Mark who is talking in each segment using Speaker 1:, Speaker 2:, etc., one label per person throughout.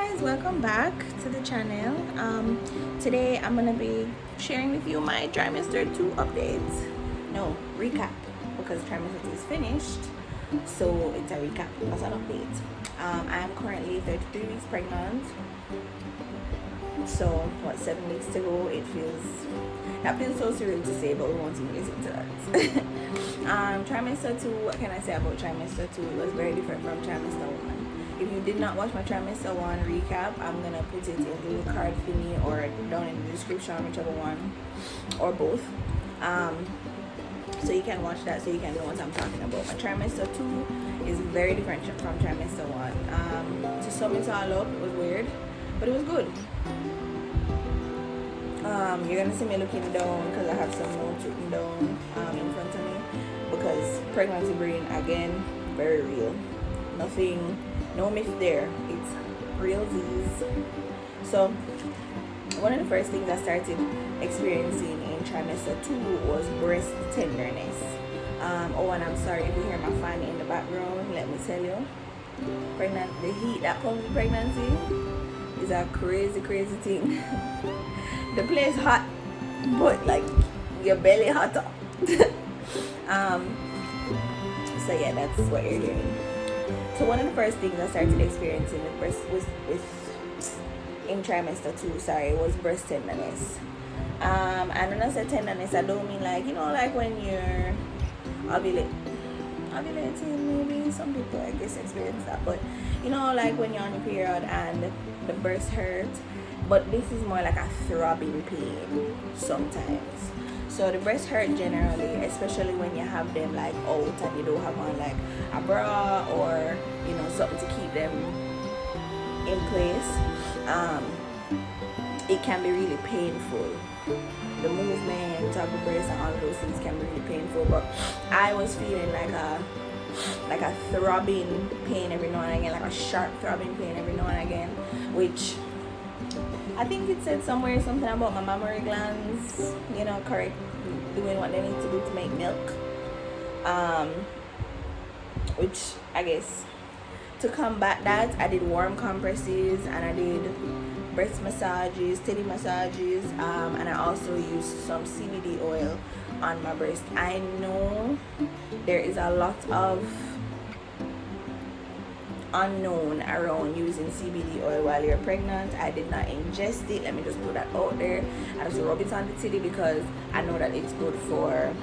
Speaker 1: guys, welcome back to the channel. Today I'm gonna be sharing with you my trimester 2 updates. No, recap, because trimester 2 is finished, so it's a recap, not an update. I am currently 33 weeks pregnant, so what, 7 weeks to go. That feels so surreal to say, but we won't even get into that. Trimester 2, what can I say about trimester 2? It was very different from trimester 1. If you did not watch my trimester 1 recap, I'm gonna put it in the little card thingy or down in the description, whichever one, or both. So you can watch that, so you can know what I'm talking about. My trimester 2 is very different from trimester 1. To sum it all up, it was weird, but it was good. You're gonna see me looking down because I have some notes written down in front of me, because pregnancy brain, again, very real. Nothing, no myth there. It's real disease. So one of the first things I started experiencing in trimester 2 was breast tenderness. And I'm sorry if you hear my fan in the background. Let me tell you, the heat that comes with pregnancy is a crazy thing. The place hot, but like your belly hotter. So yeah, that's what you're doing. So one of the first things I started experiencing in trimester 2, was breast tenderness. And when I say tenderness, I don't mean like, like when you're ovulating, maybe some people I guess experience that, but like when you're on your period and the breast hurts, but this is more like a throbbing pain sometimes. So the breast hurt generally, especially when you have them like out and you don't have on like a bra or something to keep them in place. It can be really painful. The movement of the breast and all of those things can be really painful. But I was feeling like a throbbing pain every now and again, like a sharp throbbing pain every now and again, which I think it said somewhere something about my mammary glands, correct, doing what they need to do to make milk. Which I guess to combat that, I did warm compresses and I did breast massages, titty massages, and I also used some CBD oil on my breast. I know there is a lot of unknown around using CBD oil while you're pregnant. I did not ingest it, let me just put that out there. I just rub it on the titty because I know that it's good for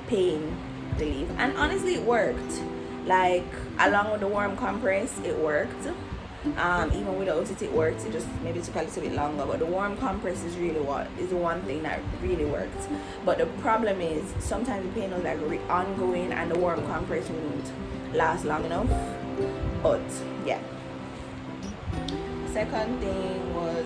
Speaker 1: pain relief, and honestly it worked. Like along with the warm compress, it worked. Even without it worked. It just maybe took a little bit longer, but the warm compress is really the one thing that really worked. But the problem is sometimes the pain was like ongoing and the warm compress wouldn't last long enough. But yeah, second thing was,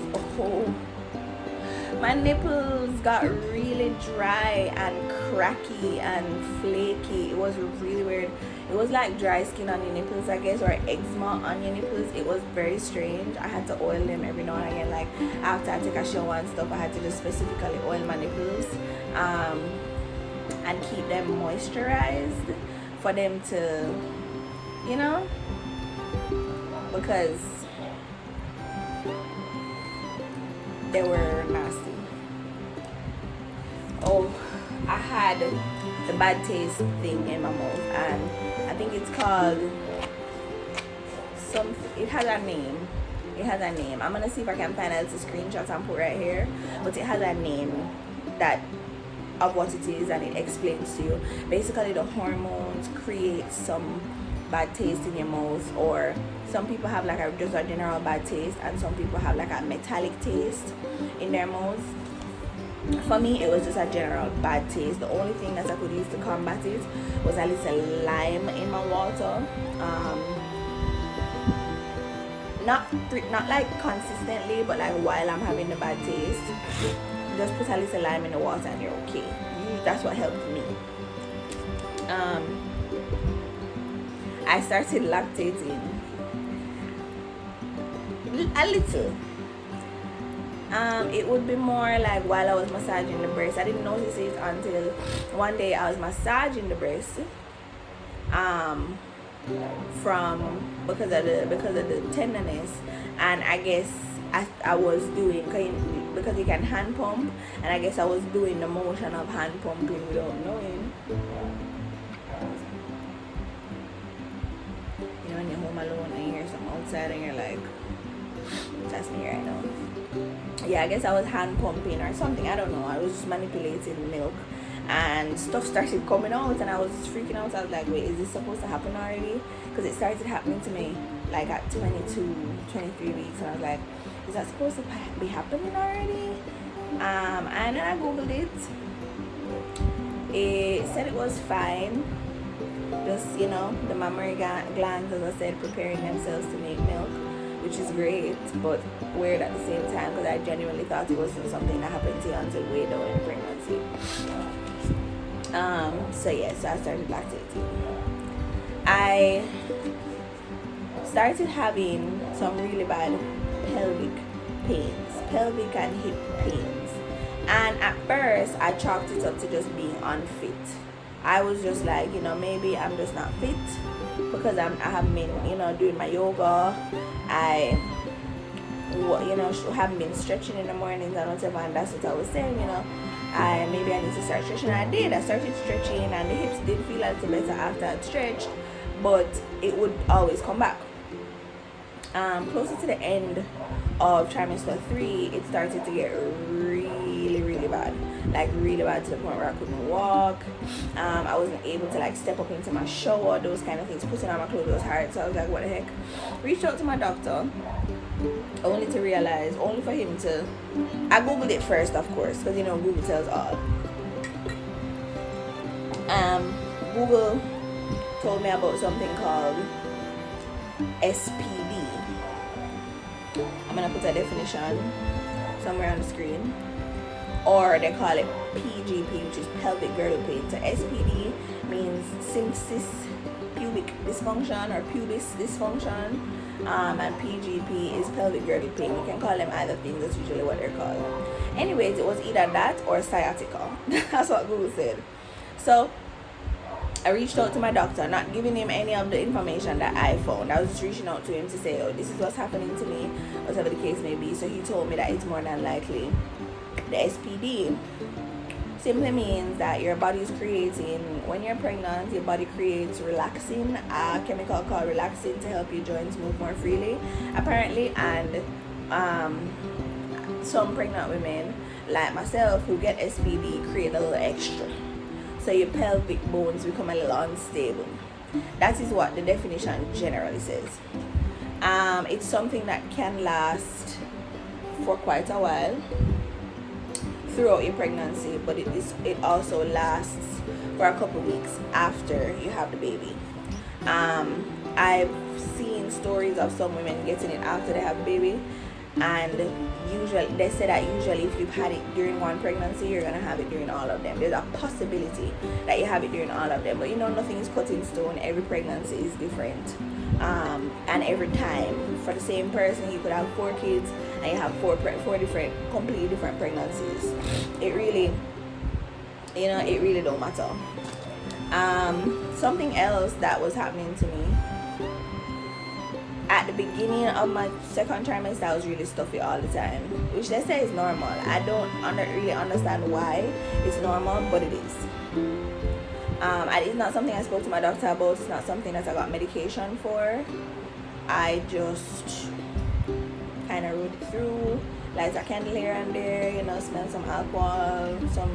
Speaker 1: my nipples got really dry and cracky and flaky. It was really weird. It was like dry skin on your nipples, I guess, or eczema on your nipples. It was very strange. I had to oil them every now and again. Like after I take a shower and stuff, I had to just specifically oil my nipples and keep them moisturized for them to, because they were nasty. I had the bad taste thing in my mouth, and I think it's called it has a name. I'm gonna see if I can find out the screenshot and put right here, but it has a name of what it is, and it explains to you. Basically the hormones create some bad taste in your mouth, or some people have like just a general bad taste, and some people have like a metallic taste in their mouth. For me, it was just a general bad taste. The only thing that I could use to combat it was a little lime in my water. Not like consistently, but like while I'm having the bad taste, just put a little lime in the water and you're okay. That's what helped me. I started lactating a little. It would be more like while I was massaging the breast. I didn't notice it until one day I was massaging the breast, from because of the tenderness, and I guess I was doing because you can hand pump, and I guess I was doing the motion of hand pumping without knowing. You know, when you're home alone and you hear something outside and you're like, that's me right now. Yeah, I guess I was hand pumping or something. I don't know. I was just manipulating milk, and stuff started coming out, and I was freaking out. I was like, wait, is this supposed to happen already? Because it started happening to me like at 22, 23 weeks, and I was like, is that supposed to be happening already? And then I googled it. It said it was fine. Just, you know, the mammary glands, as I said, preparing themselves to make milk, which is great, but weird at the same time, because I genuinely thought it wasn't something that happened to you until way down in pregnancy. So yeah, so I started lactating. I started having some really bad pelvic and hip pains, and at first I chalked it up to just being unfit. I was just like, you know, maybe I'm just not fit because I haven't been, you know, doing my yoga. I, you know, haven't been stretching in the mornings and whatever, and that's what I was saying, you know. Maybe I need to start stretching. I did. I started stretching, and the hips did feel a little better after I stretched, but it would always come back. Closer to the end of trimester 3, it started to get really, really bad. Like really bad, to the point where I couldn't walk. I wasn't able to like step up into my shower, those kind of things. Putting on my clothes was hard, so I was like, what the heck? Reached out to my doctor, only to realize, only for him to, I googled it first, of course, because you know Google tells all. Google told me about something called SPD. I'm gonna put a definition somewhere on the screen, or they call it PGP, which is pelvic girdle pain. So SPD means symphysis pubic dysfunction or pubis dysfunction, and PGP is pelvic girdle pain. You can call them either things, that's usually what they're called. Anyways, it was either that or sciatica. That's what Google said. So I reached out to my doctor, not giving him any of the information that I found. I was just reaching out to him to say, oh, this is what's happening to me, whatever the case may be. So he told me that it's more than likely the SPD. Simply means that your body is creating, when you're pregnant, your body creates relaxin, a chemical called relaxin, to help your joints move more freely, apparently. And some pregnant women, like myself, who get SPD, create a little extra. So your pelvic bones become a little unstable. That is what the definition generally says. It's something that can last for quite a while throughout your pregnancy, but it also lasts for a couple weeks after you have the baby. I've seen stories of some women getting it after they have the baby, and usually they say that usually if you've had it during one pregnancy, you're gonna have it during all of them. There's a possibility that you have it during all of them, but you know, nothing is cut in stone. Every pregnancy is different, and every time for the same person, you could have 4 kids and you have four different, completely different pregnancies. It really, you know, it really don't matter. Something else that was happening to me at the beginning of my second trimester, I was really stuffy all the time, which they say is normal. I don't really understand why it's normal, but it is. And it's not something I spoke to my doctor about. It's not something that I got medication for. I just kind of rode it through, light a candle here and there, you know, smell some alcohol, some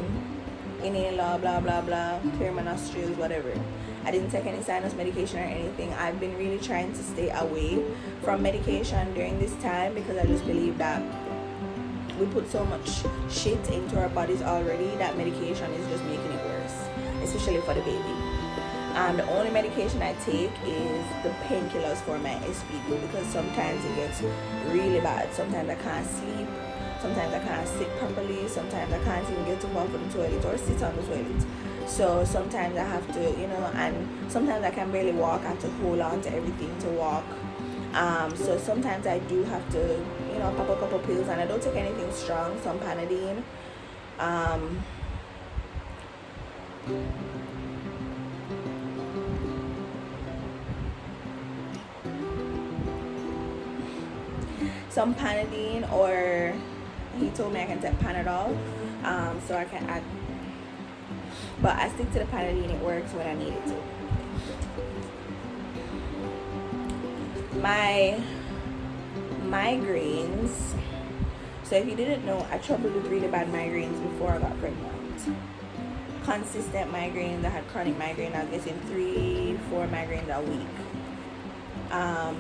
Speaker 1: inhaler, blah blah blah, clear my nostrils, whatever. I didn't take any sinus medication or anything. I've been really trying to stay away from medication during this time, because I just believe that we put so much shit into our bodies already that medication is just making it worse, especially for the baby. The only medication I take is the painkillers for my SPD, because sometimes it gets really bad. Sometimes I can't sleep, sometimes I can't sit properly, sometimes I can't even get up off of the toilet or sit on the toilet. So sometimes I have to, you know, and sometimes I can barely walk. I have to hold on to everything to walk. So sometimes I do have to, you know, pop a couple pills, and I don't take anything strong, some Panadine. some Panadine, or he told me I can take Panadol, so I can add, but I stick to the Panadine. It works when I need it to. My migraines, so if you didn't know, I struggled with really bad migraines before I got pregnant. Consistent migraines. I had chronic migraine. I was getting 3-4 migraines a week.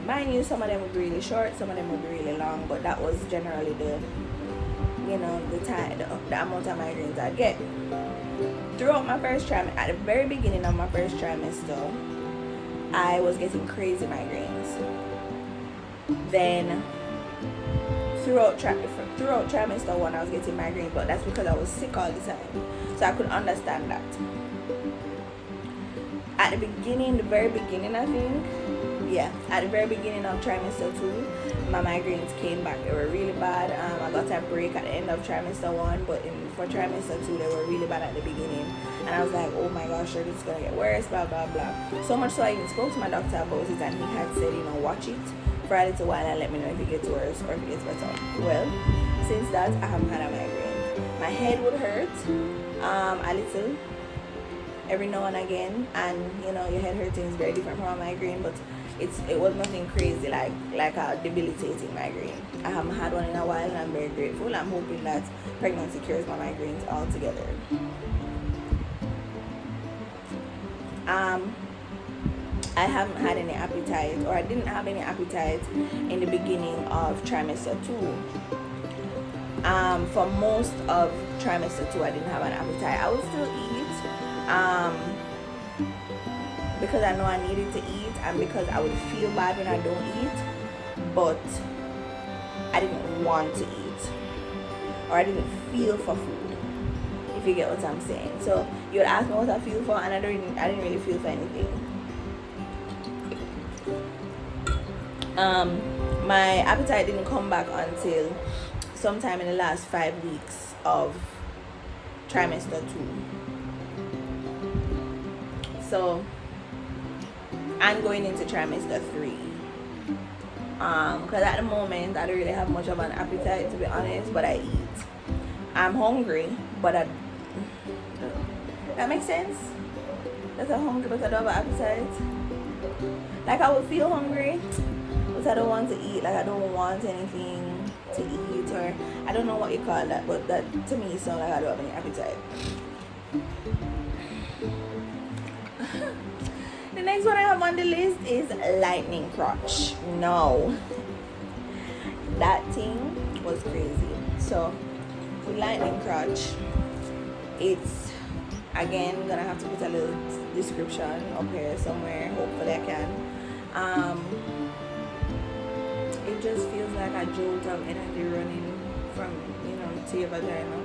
Speaker 1: Mind you, some of them would be really short, some of them would be really long, but that was generally the time, the amount of migraines I'd get. Throughout my first trimester, at the very beginning of my first trimester, I was getting crazy migraines. Then throughout trimester 1, I was getting migraines, but that's because I was sick all the time, so I could understand that. At the beginning, the very beginning, I think, at the very beginning of trimester 2, my migraines came back. They were really bad. I got a break at the end of trimester 1, but for trimester 2, they were really bad at the beginning, and I was like, oh my gosh, it's gonna get worse, blah blah blah. So much so I even spoke to my doctor about it, and he had said, watch it for a little while and let me know if it gets worse or if it gets better. Well, since that, I haven't had a migraine. My head would hurt a little every now and again, and your head hurting is very different from a migraine, but it was nothing crazy like a debilitating migraine. I haven't had one in a while, and I'm very grateful. I'm hoping that pregnancy cures my migraines altogether. I haven't had any appetite, or I didn't have any appetite in the beginning of trimester 2. For most of trimester 2, I didn't have an appetite. I would still eat, because I know I needed to eat, and because I would feel bad when I don't eat, but I didn't want to eat, or I didn't feel for food, if you get what I'm saying. So you would ask me what I feel for, and I didn't really feel for anything. My appetite didn't come back until sometime in the last 5 weeks of trimester 2. So I'm going into trimester 3. Because at the moment I don't really have much of an appetite, to be honest, but I eat. I'm hungry, but that makes sense? That I'm hungry but I don't have an appetite. Like I would feel hungry, but I don't want to eat. Like I don't want anything to eat, or I don't know what you call that, but that to me sounds like I don't have any appetite. The next one I have on the list is lightning crotch. No, that thing was crazy. So with lightning crotch, it's again gonna have to put a little description up here somewhere. Hopefully I can. It just feels like a jolt of energy running from to your vagina.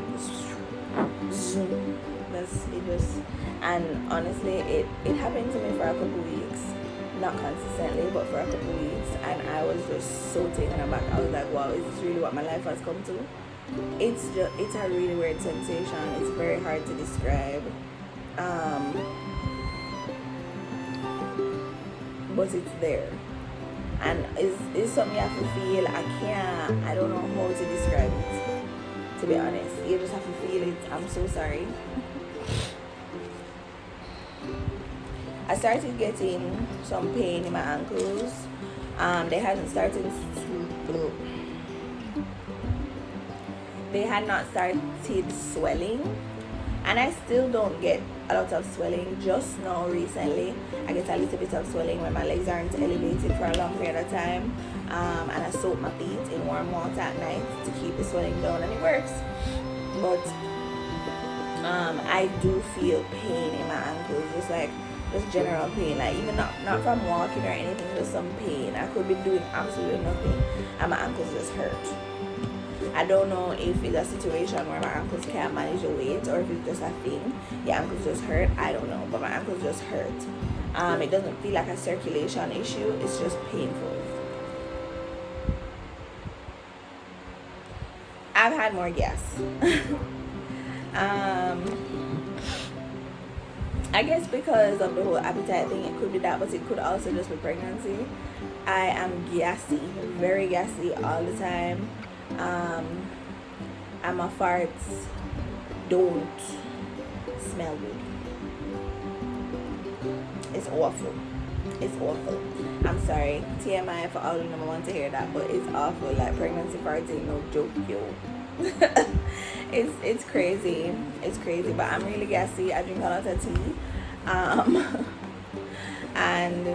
Speaker 1: That's it. Just, and honestly, it happened to me for a couple weeks, not consistently, but for a couple weeks, and I was just so taken aback. I was like, wow, is this really what my life has come to? It's a really weird sensation. It's very hard to describe, but it's there, and it's something you have to feel. I don't know how to describe it, to be honest. You just have to feel it. I'm so sorry. I started getting some pain in my ankles. They had not started swelling, and I still don't get a lot of swelling. Just now recently I get a little bit of swelling when my legs aren't elevated for a long period of time, and I soak my feet in warm water at night to keep the swelling down, and it works. But I do feel pain in my ankles, just general pain, like even not from walking or anything, just some pain. I could be doing absolutely nothing and my ankles just hurt. I don't know if it's a situation where my ankles can't manage the weight, or if it's just a thing. Your ankles just hurt. I don't know, but my ankles just hurt. It doesn't feel like a circulation issue. It's just painful. I've had more gas. I guess because of the whole appetite thing, it could be that, but it could also just be pregnancy. I am gassy, very gassy all the time. Um, and my farts don't smell good. It's awful. It's awful. I'm sorry, TMI for all of them want to hear that, but it's awful. Like pregnancy farts ain't no joke, yo. It's crazy. It's crazy. But I'm really gassy. I drink a lot of tea. And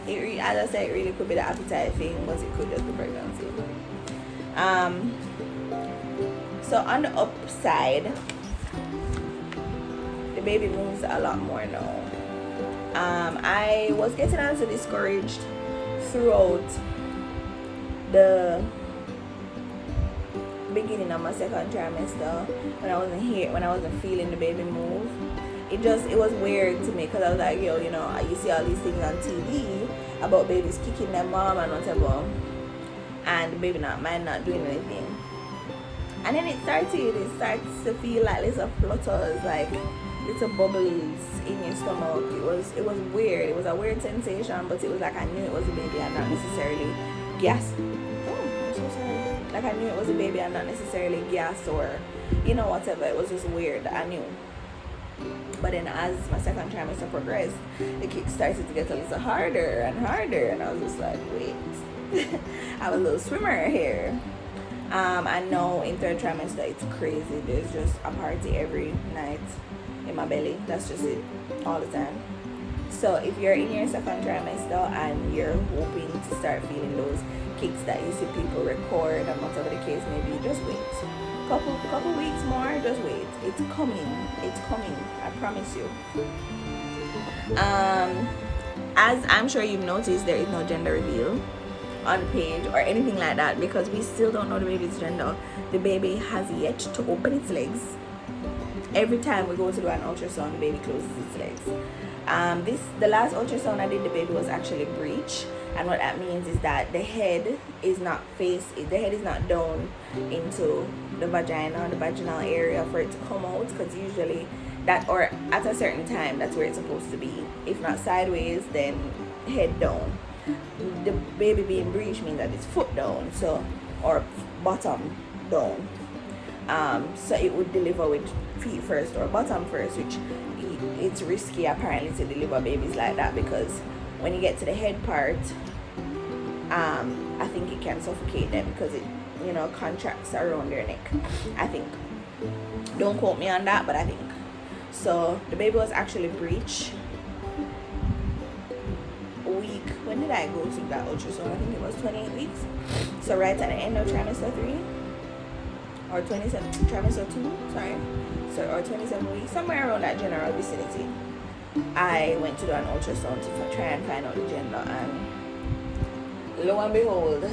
Speaker 1: as I said, it really could be the appetite thing, but it could just be pregnancy. So on the upside, the baby moves a lot more now. I was getting also discouraged throughout the beginning of my second trimester when I wasn't feeling the baby move. It was weird to me because I was like, yo, you know, you see all these things on TV about babies kicking their mom and whatever, and the baby not doing anything. And then it starts to feel like little flutters, like little bubbles in your stomach. It was weird. It was a weird sensation, but it was like I knew it was a baby and not necessarily gas. Oh, I'm so sorry. Like I knew it was a baby and not necessarily gas or, you know, whatever. It was just weird. I knew. But then as my second trimester progressed, the kick started to get a little harder and harder, and I was just like, wait, I'm a little swimmer here. I know in third trimester it's crazy. There's just a party every night in my belly. That's just it, all the time. So if you're in your second trimester and you're hoping to start feeling those kicks that you see people record and whatever the case may be, just wait. Couple weeks more, just wait. It's coming. I promise you. As I'm sure you've noticed, there is no gender reveal on the page or anything like that because we still don't know the baby's gender. The baby has yet to open its legs. Every time we go to do an ultrasound, the baby closes its legs. The last ultrasound I did, the baby was actually breech, and what that means is that the head is not down into the vagina, the vaginal area for it to come out, because usually that, or at a certain time, that's where it's supposed to be. If not sideways, then head down. The baby being breech means that it's foot down, so, or bottom down. So it would deliver with feet first or bottom first, which it's risky apparently to deliver babies like that, because when you get to the head part, I think it can suffocate them because it, you know, contracts around their neck, I think. Don't quote me on that, but I think. So the baby was actually breech week. When did I go to that ultrasound? I think it was 28 weeks. So right at the end of trimester 3 or 27, trimester 2, sorry. So, or 27 weeks, somewhere around that general vicinity, I went to do an ultrasound to try and find out the gender, and lo and behold,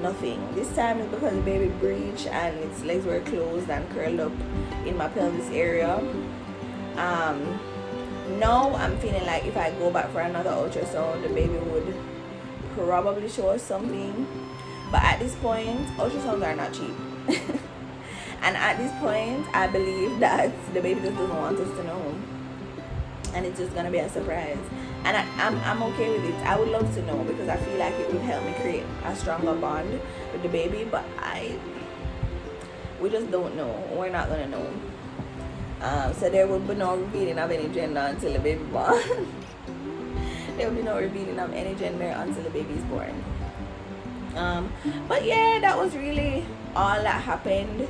Speaker 1: nothing. This time it's because the baby breech and its legs were closed and curled up in my pelvis area. Now I'm feeling like if I go back for another ultrasound, the baby would probably show us something. But at this point, ultrasounds are not cheap. And at this point, I believe that the baby just doesn't want us to know, and it's just gonna be a surprise. And I'm okay with it. I would love to know because I feel like it would help me create a stronger bond with the baby. But we just don't know. We're not gonna know. So there will be no revealing of any gender until the baby born. There will be no revealing of any gender until the baby is born. But yeah, that was really all that happened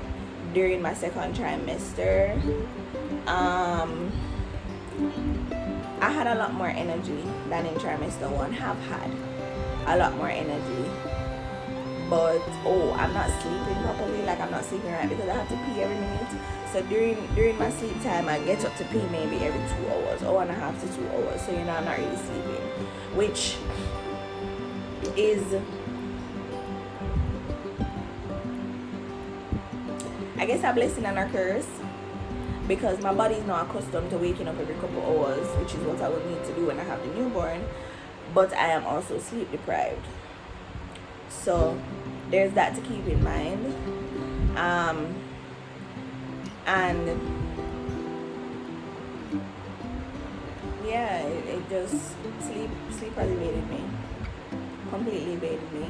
Speaker 1: during my second trimester. I had a lot more energy than in trimester 1. Have had a lot more energy, but I'm not sleeping properly. Like I'm not sleeping right because I have to pee every minute. So during my sleep time, I get up to pee maybe every 2 hours, 1.5 to 2 hours. So I'm not really sleeping, which is, I guess, a blessing and a curse, because my body is not accustomed to waking up every couple hours, which is what I would need to do when I have the newborn. But I am also sleep deprived, so there's that to keep in mind. And yeah, it just sleep has evaded me, completely evaded me.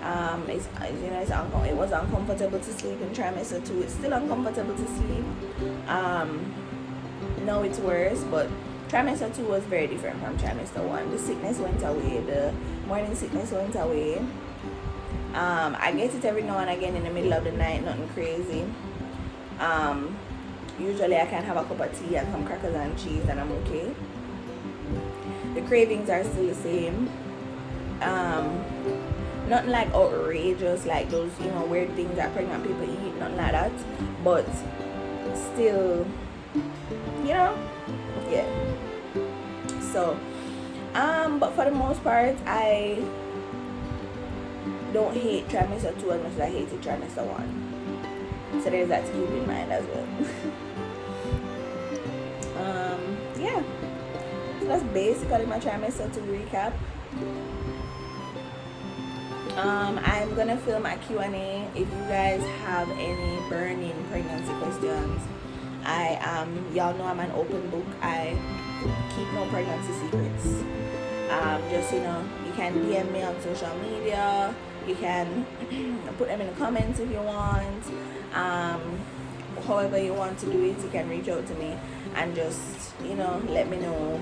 Speaker 1: It was uncomfortable to sleep in trimester 2. It's still uncomfortable to sleep. No, it's worse, but trimester 2 was very different from trimester 1. The sickness went away, the morning sickness went away. I get it every now and again in the middle of the night, nothing crazy. Usually I can have a cup of tea and some crackers and cheese and I'm okay. The cravings are still the same. Nothing like outrageous, like those, weird things that pregnant people eat, nothing like that. But still, yeah. So, but for the most part, I don't hate trimester 2 as much as I hated trimester 1. So there's that to keep in mind as well. Yeah. So that's basically my trimester 2 recap. I'm gonna film a Q&A if you guys have any burning pregnancy questions. Y'all know I'm an open book. I keep no pregnancy secrets. Just you can DM me on social media. You can put them in the comments if you want. However you want to do it, you can reach out to me and just let me know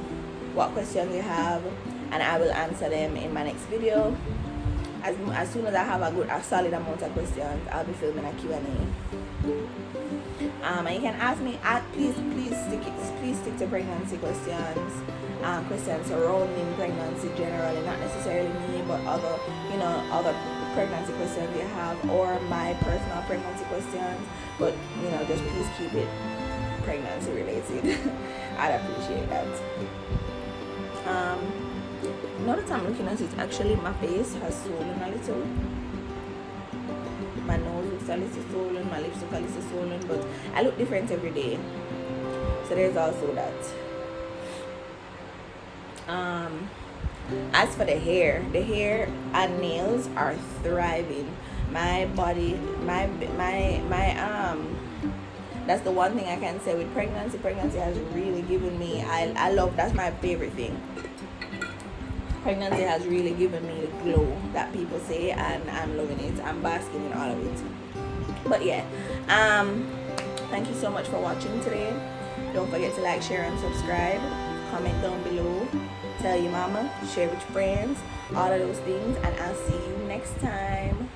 Speaker 1: what questions you have, and I will answer them in my next video. As soon as I have a solid amount of questions, I'll be filming a Q&A. And you can ask me, please stick to pregnancy questions, questions surrounding pregnancy generally, not necessarily me, but other pregnancy questions you have, or my personal pregnancy questions. But just please keep it pregnancy related. I'd appreciate that. Now that I'm looking at it, actually my face has swollen a little. My nose looks a little swollen, my lips look a little swollen, but I look different every day. So there's also that. As for the hair and nails are thriving. My body, that's the one thing I can say with pregnancy. Pregnancy has really given me, I love, that's my favorite thing. Pregnancy has really given me the glow that people say, and I'm loving it. I'm basking in all of it. But yeah, thank you so much for watching today. Don't forget to like, share, and subscribe. Comment down below. Tell your mama, share with your friends, all of those things, and I'll see you next time.